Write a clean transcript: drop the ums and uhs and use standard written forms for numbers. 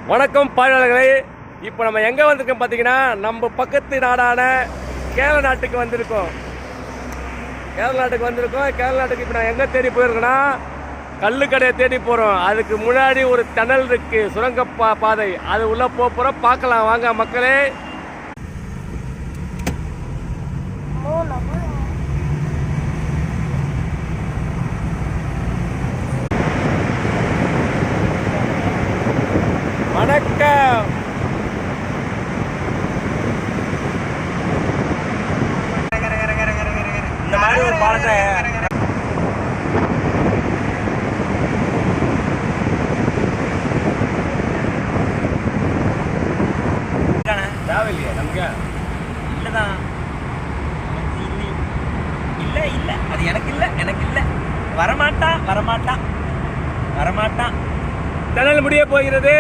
வணக்கம் பார்வையாளர்களே. இப்போ நம்ம எங்கே வந்திருக்கோம் பார்த்தீங்கன்னா, நம்ம பக்கத்து நாடான கேரள நாட்டுக்கு வந்திருக்கோம். கேரள நாட்டுக்கு இப்போ நான் எங்கே தேடி போயிருக்கேன்னா, கல்லுக்கடையை தேடி போகிறோம். அதுக்கு முன்னாடி ஒரு டனல் இருக்குது, சுரங்க பாதை. அது உள்ளே போகிறோம். பார்க்கலாம் வாங்க மக்களே. வணக்கம். இந்த மாதிரி ஒரு பாலத்தை தேவையில்லையே நமக்கு. இல்லைதான், இல்லை இல்லை, அது எனக்கு இல்லை. வரமாட்டான். டனல் முடிய போகிறது.